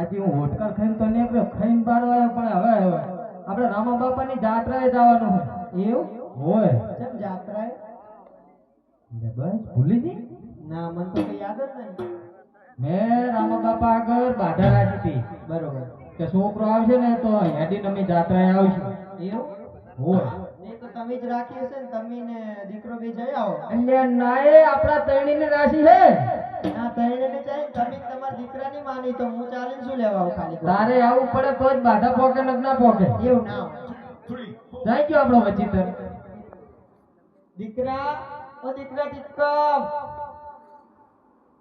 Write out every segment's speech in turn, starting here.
આજે હું હોટકર ખાઈને તો નીકળ્યો, ખાઈને બાર વાગ્યા, પણ હવે આપણે રામા બાપાની જાત્રાએ જવાનું છે. એવું હોય કેમ જાત્રાએ? બસ ભૂલી ગઈ. ના મને તો કઈ યાદ જ નહીં. મેં રામા બાપા આગળ બાધા રાખી હતી બરોબર. કે છોકરો આવશે ને તો હેડીને અમે જાત્રાએ આવશું. એવું હોય એ તો તમે જ રાખી હશે ને, તમે ને દીકરો બે જઈ આવો. એટલે નાએ આપણા તૈણીની રાશિ છે. ના તઈને ને જાય, તમે તમારા દીકરાની માની તો હું ચાલીને શું લેવા આવું ખાલી ખોટું? તારે આવવું પડે તો જ બાધા પોકે ને ના પોકે. એવું ના હોય. જાય ગયો આપણો વચીતર. દીકરા, ઓ દીકરા ટીકમ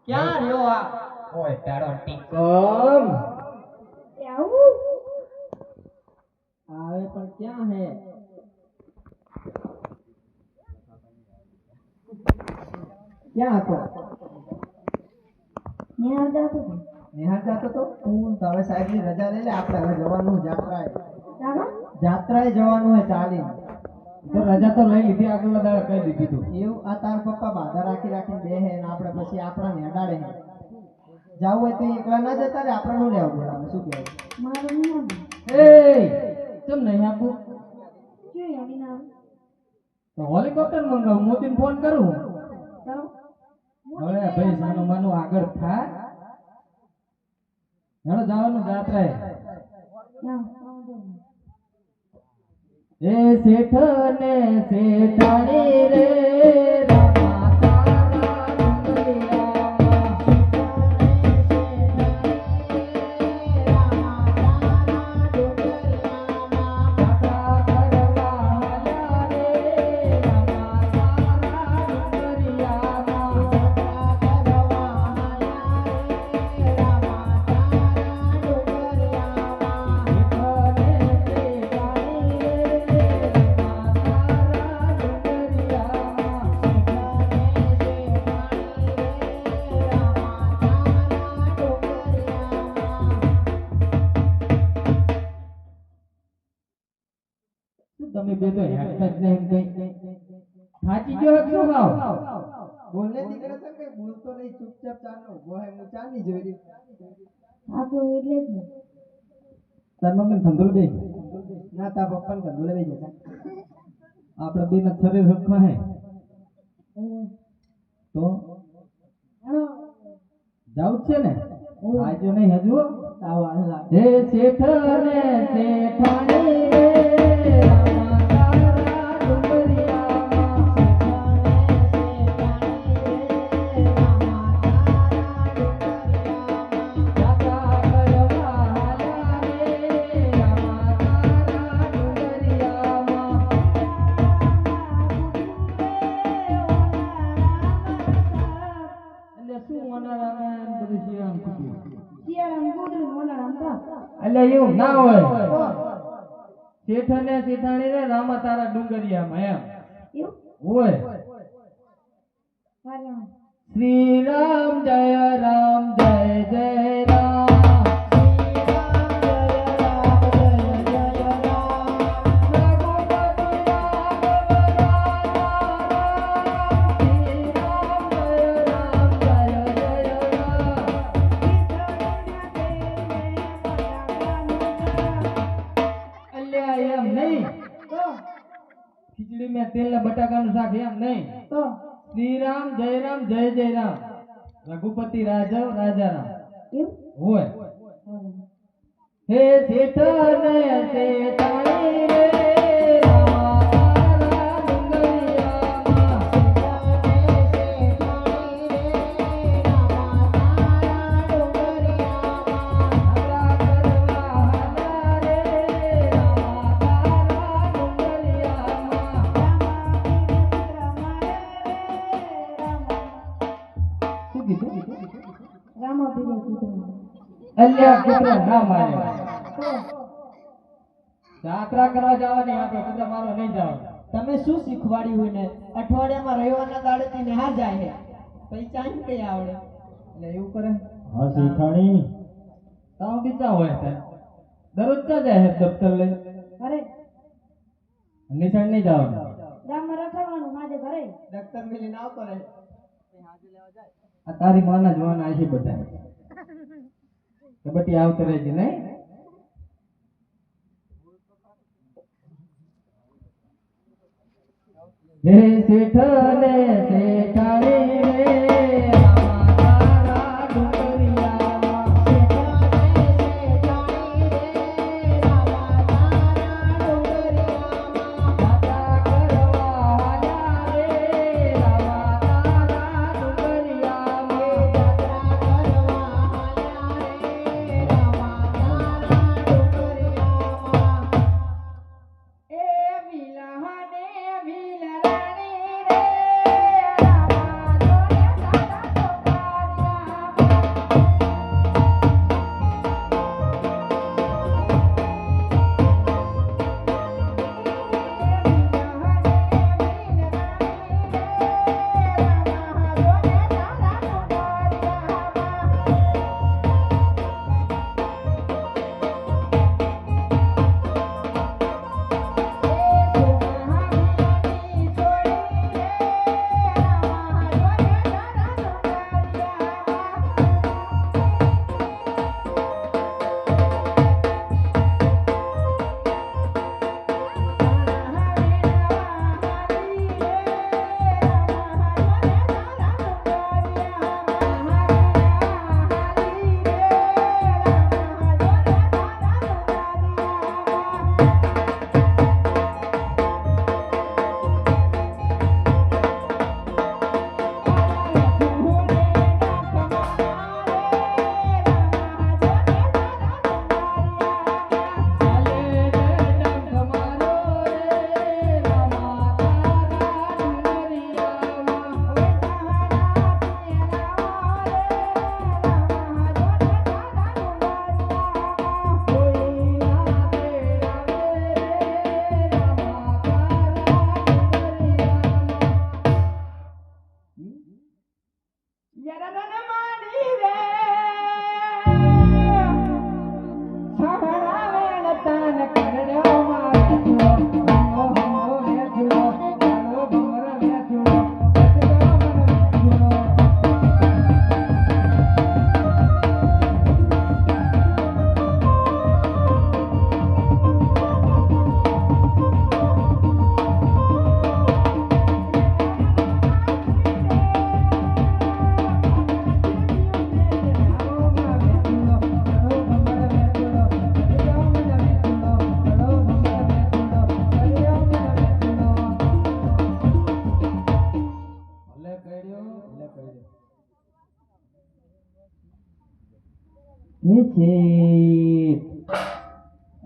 ક્યાં રહ્યો આ? ઓય તારો ટીકમ આવે પણ ક્યાં હે? ક્યાં હતો? નિહાળ જાતો તો હું તો હવે સાહેબ ની રજા લઈ લે, આપણે હવે જવાનું જાત્રાએ. જાત્રાએ જવાનું હે ચાલીને. તો રજા તો લઈ લીધી, આગળના દાડે કહી દીધી તું. એવું આ તાર પપ્પા બાધા રાખી રાખીને બે હે ને આપણે પછી આપણા નેડાડે હે. જાવું હોય તો એકલા ના જતા રે, આપણે નું લેવું બોલાવે. શું કહેવું? એ કેમ નહીં આપું? તો હેલિકોપ્ટર મંગાવું, મોદીને ફોન કરું. હવે ભાઈ સાનું માનું આગળ થાય. હેડો જવાનું જાત્રાએ. એ શેઠ ને શેઠાણી રે રામા તારા તમે બે તો હેડતા જ નહીં કઈ. થાકી ગયો હતો શું ભાવ? બોલને દીકરા તો કઈ બોલતો નહીં, ચૂપચાપ ચાલનો ઉભો હે. હું ચાલની જોઈ રહ્યો. તાર મમ્મી ધંધો દે. ના તાર પપ્પાને ગંદુ લઈ જતા. આપણે બે ના શરીર હકમાં હે તો જાવું જ છે ને. આજો નહીં હજુ. આવો હાલા. હે શેઠ ને શેઠાણી રે રામા તારા ડુંગરિયામાં જાત્રા કરવા હાલ્યા રે રામા તારા ડુંગરિયામાં. એટલે શું વનારાને બધું શિયાળામાં કીધું? એટલે એવું ના હોય. શેઠ ને શેઠાણી રે રામા તારા ડુંગરિયામાં એમ હોય. શ્રી રામ જય રામ જય જય રામ. ખીચડી મેં તેલ ને બટાકાનું શાક એમ નહીં. તો શ્રી રામ જય રામ જય જય રામ રઘુપતિ રાઘવ રાજા રામ હોય. હે શેઠ ને શેઠાણી રે રામા તારા ડુંગરિયામાં અલ્યા કૂતરા ના મારે. જાત્રા કરવા જવાની આપણે, કૂતરા મારવા નહીં જવાનું. તમે શું શીખવાડ્યું હોય ને? અઠવાડિયામાં રવિવારના દાડેથી નિહાર જાય છે, પછી ચાંદ કઈ આવડે? એટલે એવું કરે. હા શેઠાણી, તાવ બીજા હોય છે દરરોજ ક્યાં જાય છે દફતર લઈ? ઘરે નિશાળ નહીં જવાનું. ગામમાં રખડવાનું માજે ઘરે. દફતર મિલીને આવતો રહે. આ તારી માના જોવાના છે બધા. કબડ્ડી આવતી રહેજે નહીં. હે શેઠ ને શેઠાણી રે રામા તારા ડુંગરિયામાં. દાદા કરવા હાલ્યા રે રામા તારા ડુંગરિયામાં. એ વિલાહને વિલરાણી રે રામા જોડે દાદા ટોકારિયા.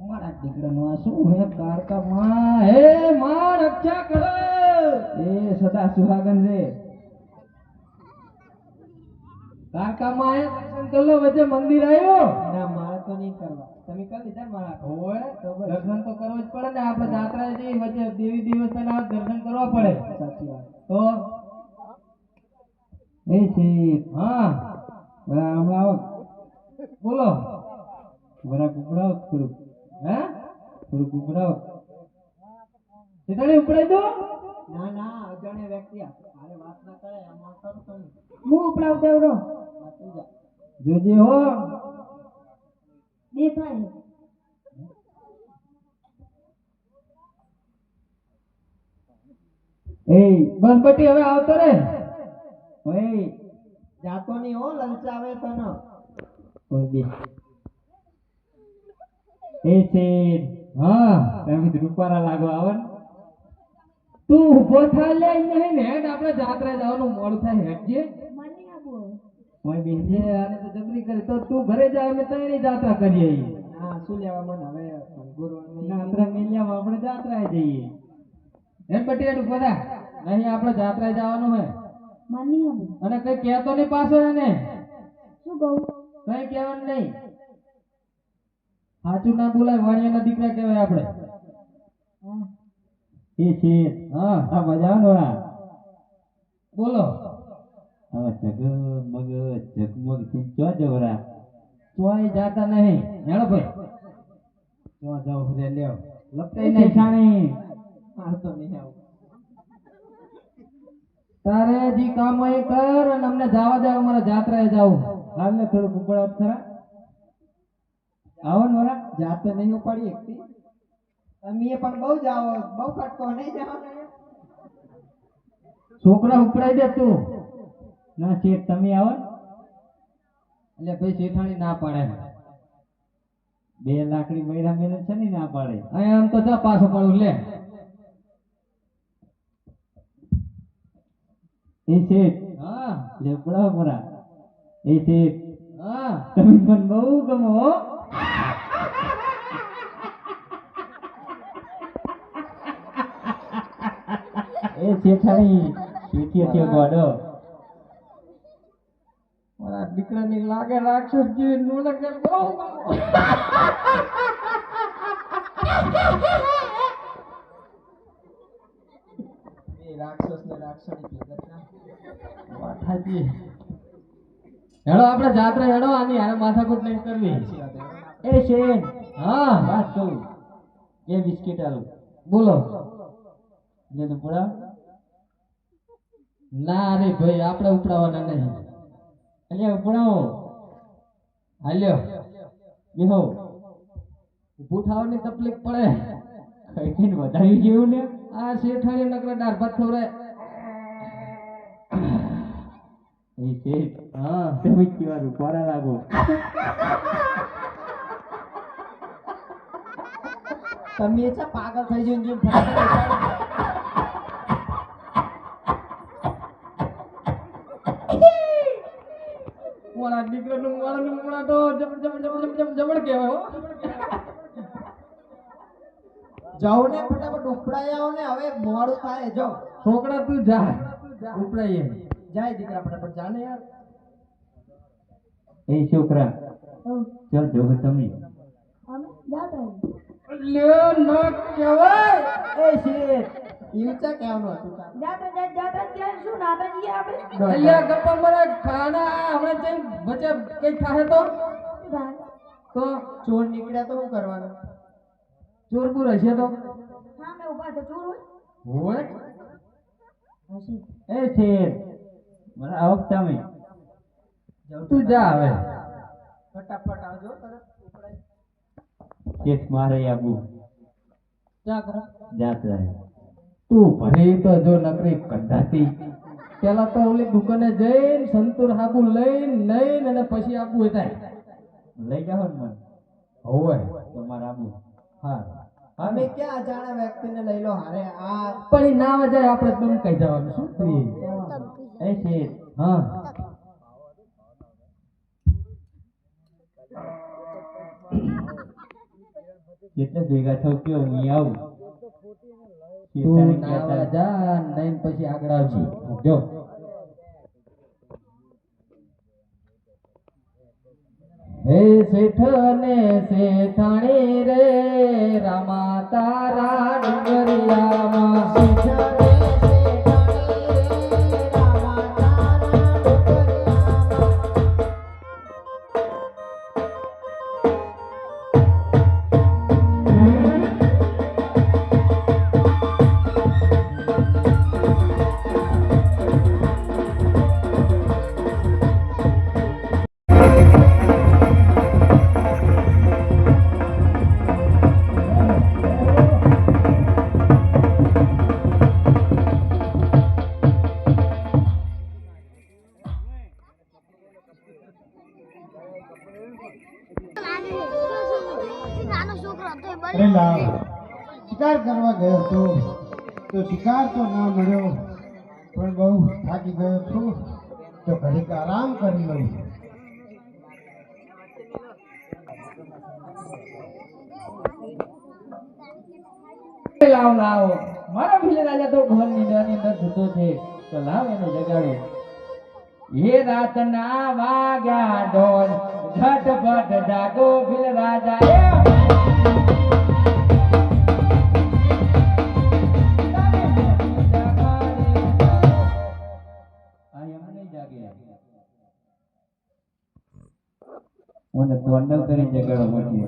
અમારા દીકરાનું આ શું હે કારકા માં. હે માં રક્ષા કરો. એ સદા સુહાગન રે. કારકા માં હે દર્શન કરી લો. વચ્ચે મંદિર આવ્યો. ના મારે તો નહીં કરવા. તમે કરી દીધા ને મારા. ઓય દર્શન તો કરવું જ પડે ને. આપણે જાત્રા જઈએ વચ્ચે દેવી દેવતાના દર્શન કરવા પડે. સાચી વાત. તો એ છે હા બરા હમણાં આવો. બોલો. બરા કુકડાઓ થોડુંક. હે થોડુંક કુકડાઓ. સીતાડી ઉપડાઈ દો. ના ના અજાણ્યા વ્યક્તિ હારે વાત ના કરે. આમાં કરું તો નહીં. હું ઉપડાવ દેવડો વાંચી જા. જોજે હો. દેખાય. એ બસ બટી હવે આવતો રે. ઓય જાતો નહીં હો. લલચાવે તો ન. કોઈ બી એ છે. હા તમે રૂપારા લાગો આવે ને. તું ઉભો થા લે નહીં ને હેડ. આપણે જાત્રા જવાનું મોડું થાય. હેડજે. મને આબુ કોઈ બી જે આને તો જબરી કરી તો તું ઘરે જા. અમે ત્રણેય જાત્રા કરીએ છીએ. હા શું લેવા મને હવે જાત્રા મેલ્યામાં આપણે જાત્રાએ જઈએ. એમ બટી હેડ ઉભો થા. નહીં આપણે જાત્રાએ જવાનું હે. મને આબુ અને કઈ કહેતો નહીં પાછો એને. શું કહું? કઈ કહેવાનું નહીં. સાચું ના બોલાય. વાણિયાના દીકરા કહેવાય આપણે. એ છે. હા આ મજા નોરા. બોલો. હવે જગમગ જગમગ થી ચો જવરા. તોય જાતા નહીં. હેડો ભાઈ. તો જાવ રે લેવ. લપટાઈ નહીં. શેઠાણી માર તો નહીં આવું. તારે જી કામ હોય એ કર અને અમને જવા દે. અમારે જાત્રાએ જાવું. હાલ ને થોડું કુકડાવ ખરા. આવો ને વરા જાતે નહીં ઉપાડી એકથી તમે પણ બહુ જાઓ બહુ કટકો નહીં જાઓ ને છોકરા ઉપડાઈ દે તું ના શેઠ તમે આવો ને. એટલે ભાઈ શેઠાણી ના પાડે 2 લાકડી બૈરા મેલે છે ને ના પાડે અહીંયા આમ તો જા પાછો પડું લે એ શેઠ હા લે પડા પરા એ શેઠ હા તમે પણ બહુ ગમો હો. એ શેઠાણી શેઠી ગોડો મારા દીકરાની લાગે રાક્ષસ જેવી નુણક બહુ એ રાક્ષસ ને રાક્ષસની ભેગત ના વાઠાજી હેડો આપણે જાત્રા હેડો આની હારે માથાકૂટ નહીં કરવી એ શેન હા વાત કહું એ બિસ્કિટ આલું બોલો લે તો પડા ના રે ભાઈ આપણે ઉપડાવવાના નહીં અલ્યા ઉપડાવો હાલ્યો બેહો ઊભું થવાની તકલીફ પડે કઈ કઈ વધારી જેવું ને આ શેઠાણી નકરા દાળ ભાત ખવડાય એ શેઠ હા તમે કેવા રૂપારા લાગો તમે એ પાગલ થઈ જઈને જેમ ફટાફટ મોળા દીકરાનું મોળા તો જબડ કહેવાય હો જાઓ ને ફટાફટ ઉપડાઈ આવો ને હવે મોડું થાય જો છોકરા તું જા ઉપડાઈએ જાય દીકરા ફટાફટ જા ને યાર એ છોકરા ચાલ જોવે તમે અમે જાત્રા લ્યો ન કહેવાય એ શેઠ ઈવચા કેવાનું હતું તાર જાત્રા ક્યાં શું નાતા જઈએ આપણે અલ્યા ગપ્પા મારે ખાના હમણાં જઈ વચ્ચે કઈ ખાહે તો ચોર નીકળ્યા તો શું કરવાનું ચોરપુર હશે તો હા મેં ઉભા તો ચોર હોય હોય હશે એ શેઠ મને આવક તમે તું જા હવે ફટાફટ આવજો તરત ઉપડાઈ શેઠ મારે આબુ જા કરો જાત્રા તું ભરી તો જો નકરી કઢાતી પેલા તો ઓલી દુકાને જઈને સંતૂર હાબુ લઈને અને પછી આબુ થાય લઈ જાઓ ને મને હોવે તમારે આબુ હા અમે ક્યાં અજાણા વ્યક્તિને લઈ લો હારે આ પણ એ ના વજાય આપણે દમ કઈ જવાનું શું કરીએ એ શેઠ હા કેટલે ભેગા થયો કયો હું આવું તું નાવા જા નહીં પછી આગળ આવજે જો હે શેઠ ને શેઠાણી રે રામા તારા ડુંગરિયામાં શેઠ ને શેઠાણી રે રામા તારા ડુંગરિયામાં અરે લાલ શિકાર કરવા ગયો હતો તો શિકાર તો ના મળ્યો પણ બહુ થાકી ગયો છું તો ઘડીક આરામ કરી લઉં લાવ લાવ મારા ભીલે રાજા તો ઘર ની અંદર સૂતો છે તો લાવ એને જગાડો એ રાતના વાગ્યા ડોલ ઝટપટ જાગો ભીલ રાજા એ મને તોંડલ કરી જગાડો મોટી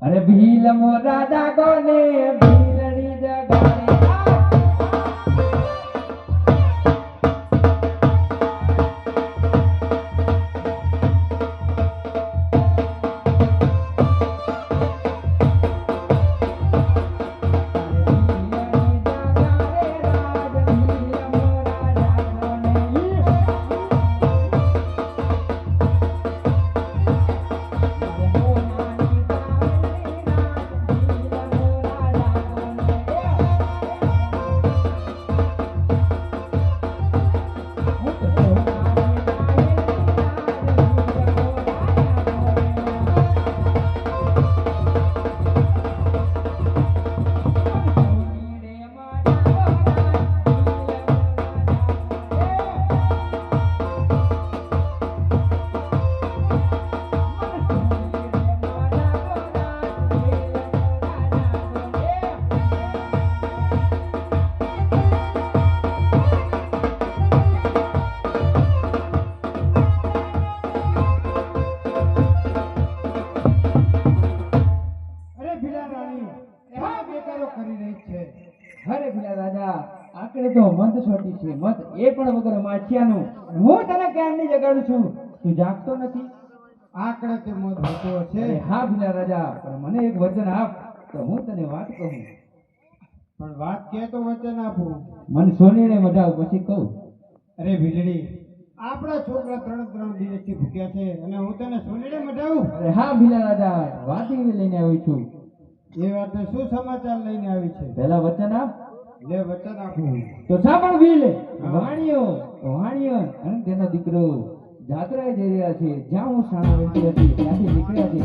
અરે ભીલ મોરા જાગો ને ભીલડી જગાડે છોટી છે મત એ પણ વગર માછિયાનું. અને હું તને ક્યારની જગાડું છું, તું જાગતો નથી. આકડે તે મત હોતો છે. અરે હા ભીલા રાજા, પણ મને એક વચન આપ તો હું તને વાત કહું. પણ વાત કે તો વચન આપું. મન સોનીને મઢાવ પછી કહું. અરે ભીલડી, આપણા છોકરા 3 દિવસથી ભૂખ્યા છે અને હું તને સોનીને મઢાવું? અરે હા ભીલા રાજા, વાત એવી લઈને આવી છું. એ વાતે શું સમાચાર લઈને આવી છે? પહેલા વચન આપ. લે વચન આપું. તો સાંભળ ભીલ. વાણિયો અને તેનો દીકરો જાત્રાએ જઈ રહ્યા છે. જ્યાં હું શાણા વેચી હતી ત્યાંથી નીકળ્યા છે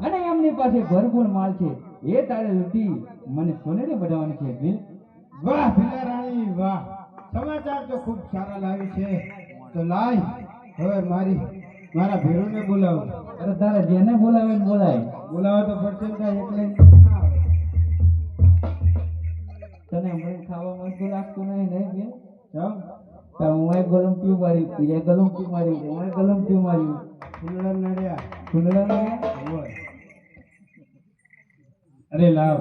અને એમની પાસે ભરપૂર માલ છે. એ તારે લૂંટી મને સોનેરી બનાવવાની છે. ભીલ, વાહ ભીલા રાણી વાહ, સમાચાર તો ખૂબ સારા લાવી છે. તો લાય હવે મારા ભીરુને બોલાવ. અરે તારે જેને બોલાવે ને બોલાય. બોલાવો તો પડશે ને કાંઈ એકલે ના આવે. તને હમણાં ખાવામાં મસ્ત લાગતું નહીં ભીલ? જાઓ. તો હું એક ગલમ ટ્યુ મારી, બીજા ગલમ ટ્યુ મારી, હું ગલમ ટ્યુ માર્યું. ફૂલડા નડ્યા. ફૂલડા ને હોય. અરે લાવ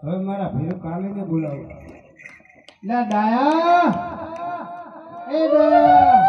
હવે મારા ભીરુ કાલીને બોલાવો. લે ડાયા, એ ડાયા.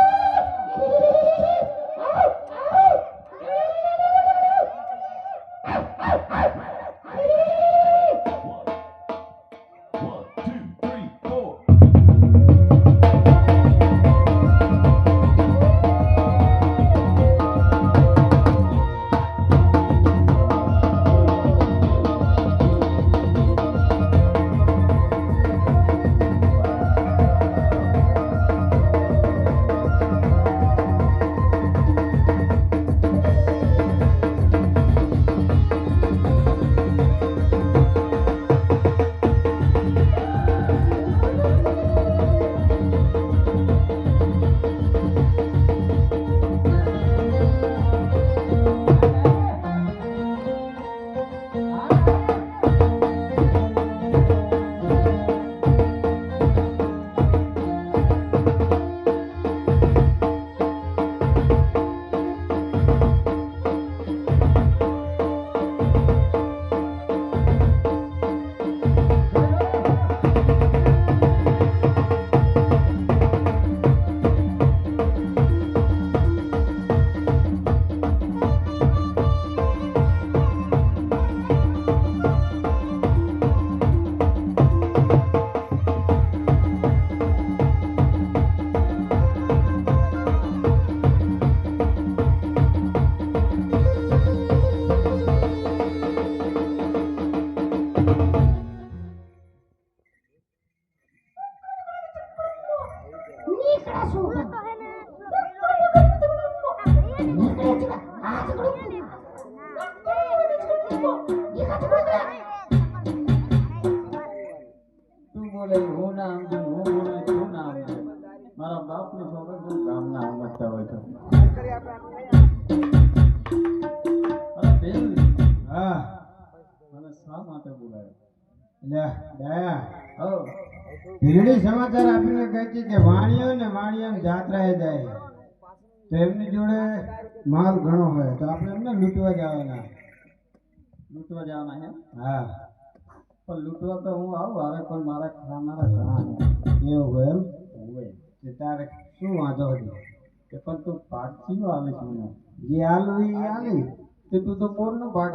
તું બોલે હું ના સમજુ, હું બોલે તું ના સમજુ. મારા બાપની ખબર તું કામ ના સમજતા હોય તો. અરે બેન, હા. મને શા માટે બોલાયો? લે ડાયા, હો, ભીલડી સમાચાર આપીને કહી હતી કે વાણિયા જાત્રાએ જાય તો એમની જોડે માલ ઘણો હોય તો આપણે એમને લૂંટવા જવાના. લૂંટવા જવાના હે? હા. પણ લૂંટવા તો હું આવું, હવે પણ મારા ખાનારા ઘણા એવું હોય એમ? હોય. તે તારે શું વાંધો હતો? કે પણ તું ભાગ ચીનો આવે છે મને? જે આલું એ આલી. તે તું તો પોરનો ભાગ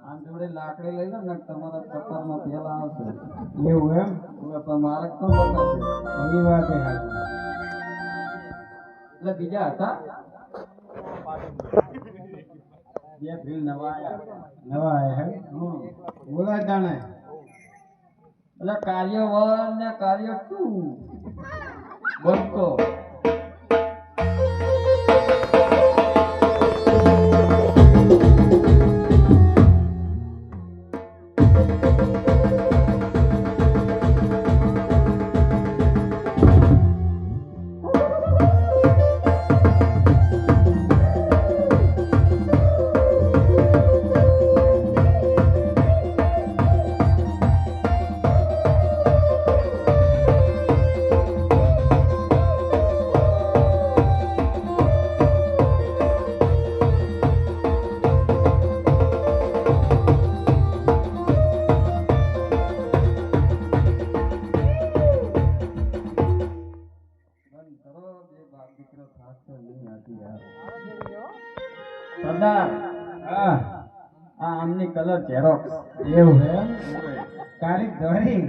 આંધળે લાકડી લઈ લો ને તમારા કપાળમાં પેલા આવશે. એવું એમ? હવે પણ મારે કોણ બતાવશે? એ વાત એ હાચી. એટલે બીજા હતા બે ભીલ નવા આયા. નવા આયા હે? બોલાય તાણે. એટલે કાર્ય 1 ને કાર્ય 2 બંકો. સરદાર હા આ આમની કલર ઝેરોક્સ એવું હે તારીખ ધોરી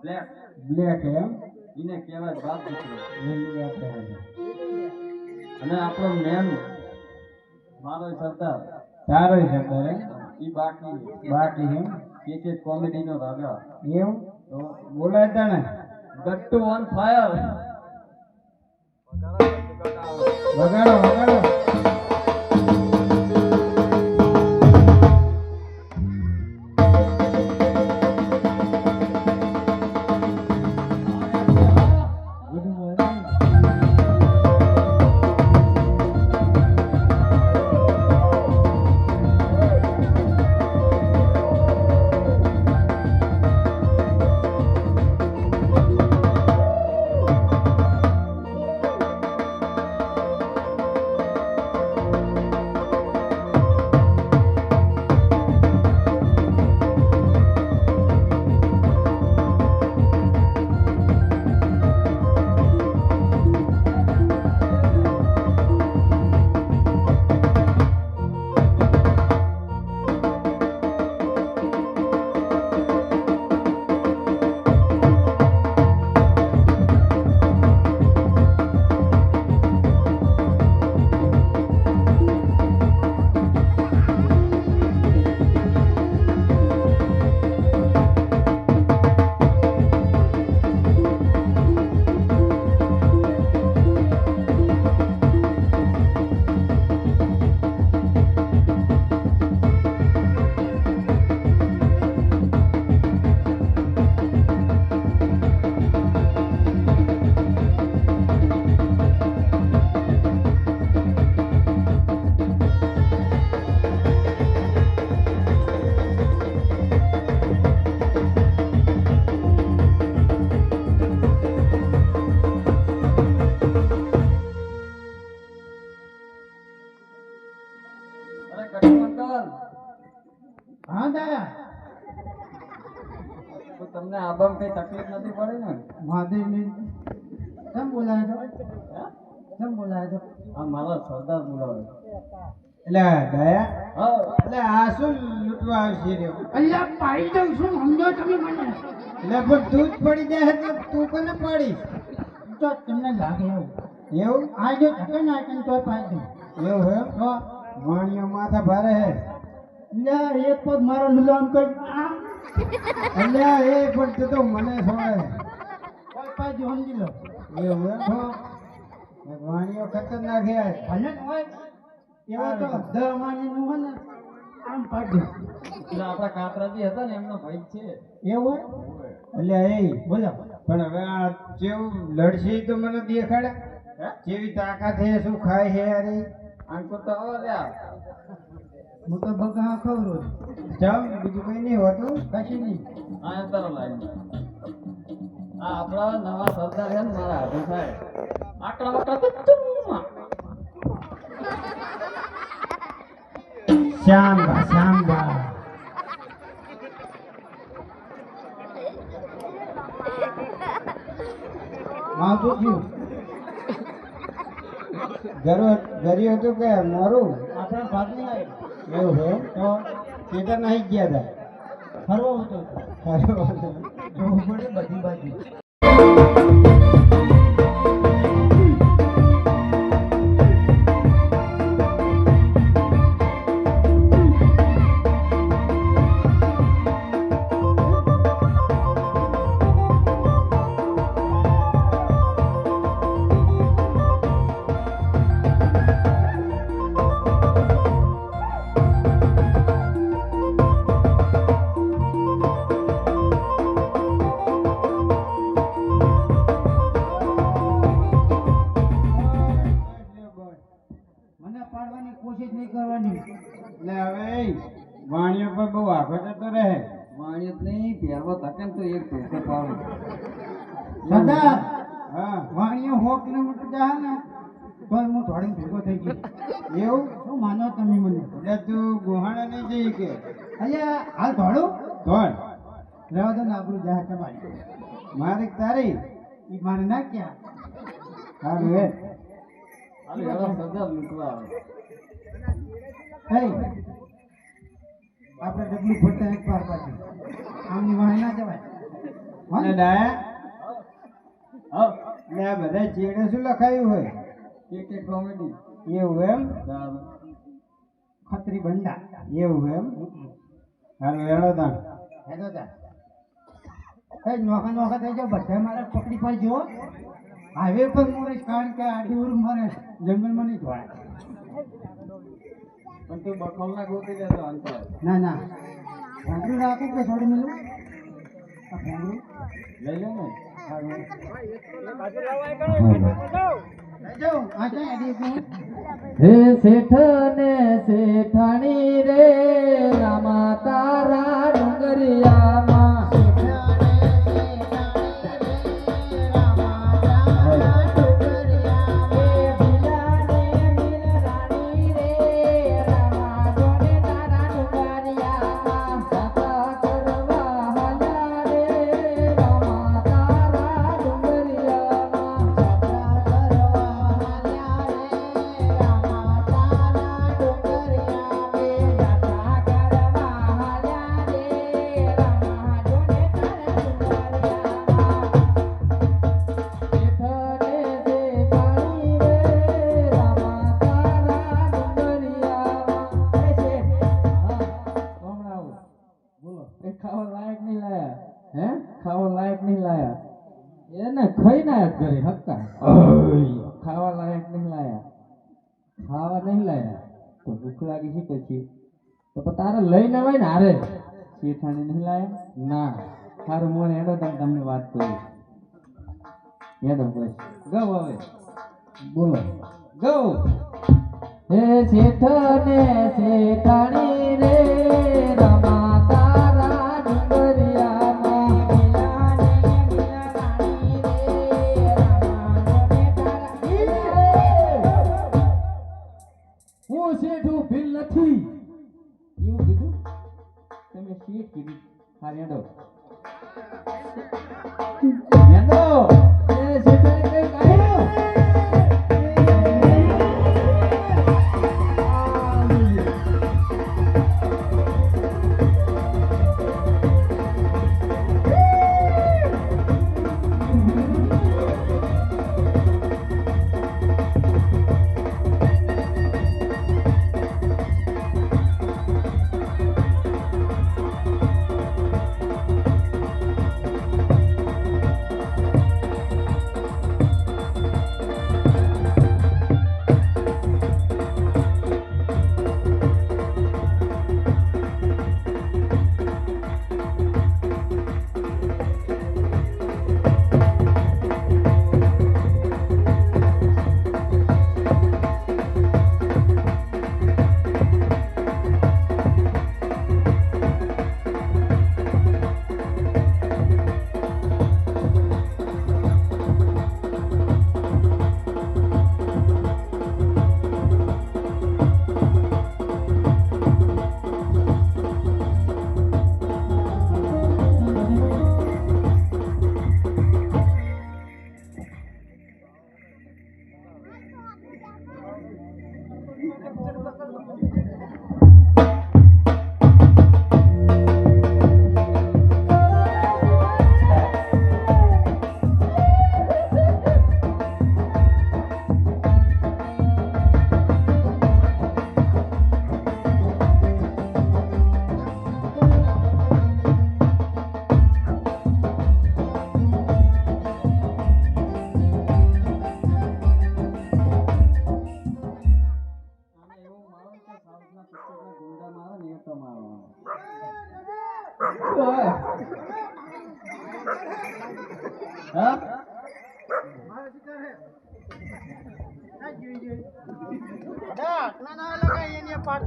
બ્લેક બ્લેક એમ એને કહેવાય બાપ દીકરો. એની વાત છે. અને આપણો મેન મારો સરદાર તારો શબ્દ હે ઈ બાકી બાકી એમ કે કોમેડીનો રાજા એવું તો બોલાય તને ગટ્ટુ ઓન ફાયર. વગાડો વગાડો અરે ગટ્ટુ અંકલ હા દાદા તો તમને આબામ કઈ તકલીફ નથી પડી ને? મહાદેવની કેમ બોલાય તો કેમ બોલાય તો આ મારા સરદાર બોલાવે. એટલે દયા હા એટલે આ શું લૂંટવા આવશે રે અલ્યા પાડી દઉં છું સમજો તમે મને એટલે પણ તું જ પડી જાય તો તું કોને પાડીશ તો તમને લાગે એવું એવું આ જો ધક્કા નાખીને તો પાડી દઉં એવું હે તો વાણીઓ માથા ભારે હે અલ્યા એક પગ મારો લીલો આમ કરી આમ અલ્યા એ પણ તું તો મને છોડે કોઈ પાડી દઉં સમજી લો એવું હે વાણીઓ ખતરનાક હે ભલે ને હોય એવા તો દર માની હોય ને આમ પાડી દઉં એટલે આપણા કાતરાજી હતા ને એમનો ભાઈ છે. એવું હે અલ્યા એ બોલો પણ હવે આ જેવું લડશે ઈ તો મને દેખાડે હે જેવી તાકાત હે શું ખાય હે અરે અંકુર તો આવો લ્યા. હું તો બગા ખવરો જાવ બીજું કઈ નહીં હોતું કશી નહીં આ અંતરો લાઈન આ આપણા નવા સરદાર છે ને મારા હાથે થાય આટલા આટલા તો ચુમ્મા. શાંબા શાંબા માવતું થયું ગરી હતું કે મારું આપણા ભાગ નહીં આવે એવું હે તો ચેતન આવી ગયા ફરવો હતો હતા જોવું પડે બધી બાજુ મને પાડવાની કોશિશ નહીં કરવાની એટલે હવે વાણીઓ પર બહુ આગળ જતો રહે વાણિયત નહીં પહેરવો તકે ને તો એક ધોકે પાડો. સરદાર હા વાણીઓ 100 કિલોમીટર જાય ને તો હું થોડી ભેગો થઈ ગયો એવું શું માનો તમે મને એટલે તું ગુહાણા નહીં જઈ કે અલ્યા હાલ ધોળું ધોળ રહેવા દો ને આપણું જાહેર તમારી મારી તારી એ મારે ના ક્યાં હાલ હવે હાલ હેડો સરદાર લૂંટવા આવે. આપણે ડબલું ફરતા એક પાર પાછી આમની વાહે ના જવાય અને ડાયા ને આ બધા ચેડે શું લખાયું હોય એક કોમેડી એવું એમ ખત્રી બંડા એવું એમ હારું હેડો તાણ હેડો તા નોખા નોખા થઈ જાવ બધા મારા પકડી પાડ જો હાઈવે પર મોરેશ કારણ કે આડી ઉર મરે જંગલમાં નહીં જોવાય પણ તું બખોલ ના ગોતી લેતો અંતર ના ના ભોંગરું રાખું કે છોડી મેલું આ ભોંગરું લઈ લે ને લઈ જાઉં આ ક્યાં આડી એક મિનિટ હે શેઠ ને શેઠાણી રે રામા તારા ડુંગરિયામાં ખાવા લાયક નહીં લાયા એને ખાઈ ના ઘરે હક્કા ખાવા લાયક નહીં લાયા ખાવા નહીં લાયા તો ભૂખ લાગી છે પછી તો તારે લઈને હોય ને હારે શેઠાણી નહીં લાયા ના સારું મોને હેડો તમને વાત કરું હેડો બસ ગો હવે બોલો ગો હે શેઠ ને શેઠાણી રે રમા તારા હું શેઠું ભીલ નથી એવું કીધું તમે શેઠ કીધું હા હેડો હેડો એ શેઠાણી કઈ કાઢ્યો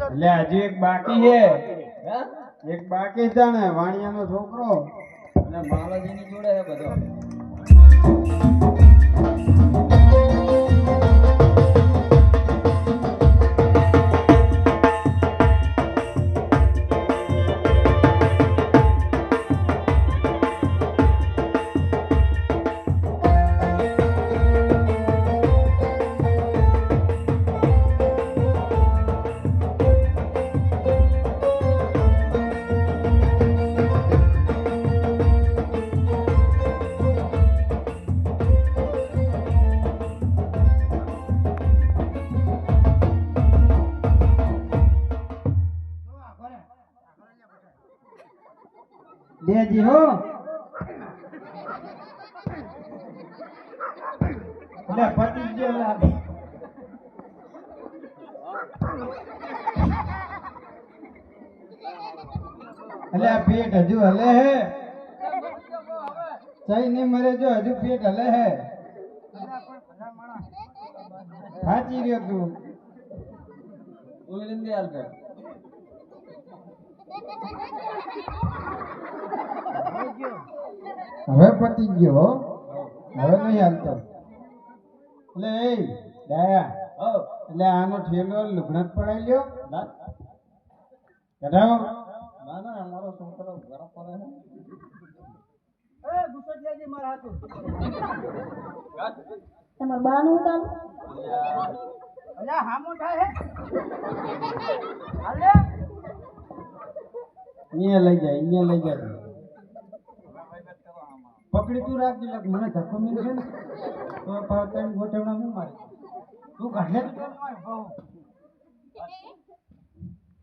એટલે હજી એક બાકી છે એક બાકી છે ને વાણિયાનો છોકરો અને બાલાજીની જોડે છે બધો દેજી હો એટલે પતી ગયો લાગે એટલે આ પેટ હજુ હલે હે સહી નહીં મરે જો હજુ પેટ હલે હે સાચી રહ્યો તું હવે પતી ગયો હો. હવે નહીં હાલતો એટલે એ ડાયા એટલે આનો ઠેલો લુગડા પડાઈ લ્યો કઢાવો ના ના અમારો છોકરો ઘર પડે તમારા બાનું ઉતાર અહીંયા લઈ જાય અહીંયા લઈ જાય પકડી તું રાખજે એટલે મને ધક્કો મિલશે ને તો પાવતા ગોઠવણા હું મારી તું કાઢે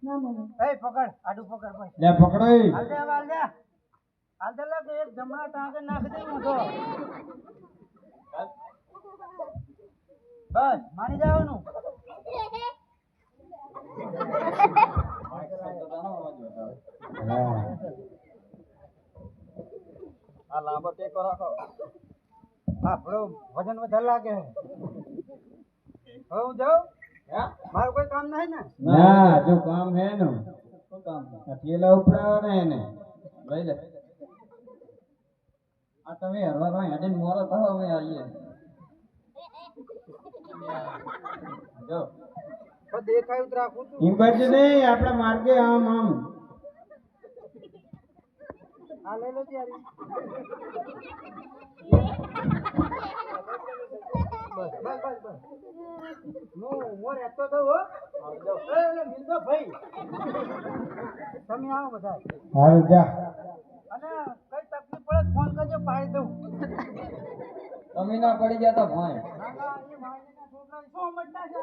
ના મને પકડ આડું પકડ લે પકડો એ એક જમણા ટાંકે નાખી દે હું તો બસ મારી જવાનું આ લાંબો ટેકો રાખો આપણો વજન વધારે લાગે હવે હું જાઉં મારું કોઈ કામ નહીં ને ના જો કામ હે ને શું કામ ઠેલા ઉપડાવવાના એને લઈ લે આ તમે હરવા તો હેડીને મોરો થો અમે આવીએ જો તો દેખાયું જ રાખું છું ઈ બાજુ નહીં આપણા માર્ગે આમ આમ આ લઈ લો ત્યારે બસ બસ બસ બસ હું મોર રહેતો તો હો એ મિલતો ભાઈ તમે આવો બધા હારું જા અને કઈ તકલીફ પડે ફોન કરજો પાડી દઉં તમે ના પડી ગયા તો ભાઈ ના ના એ ભાઈના છોકરા શું મતતા છે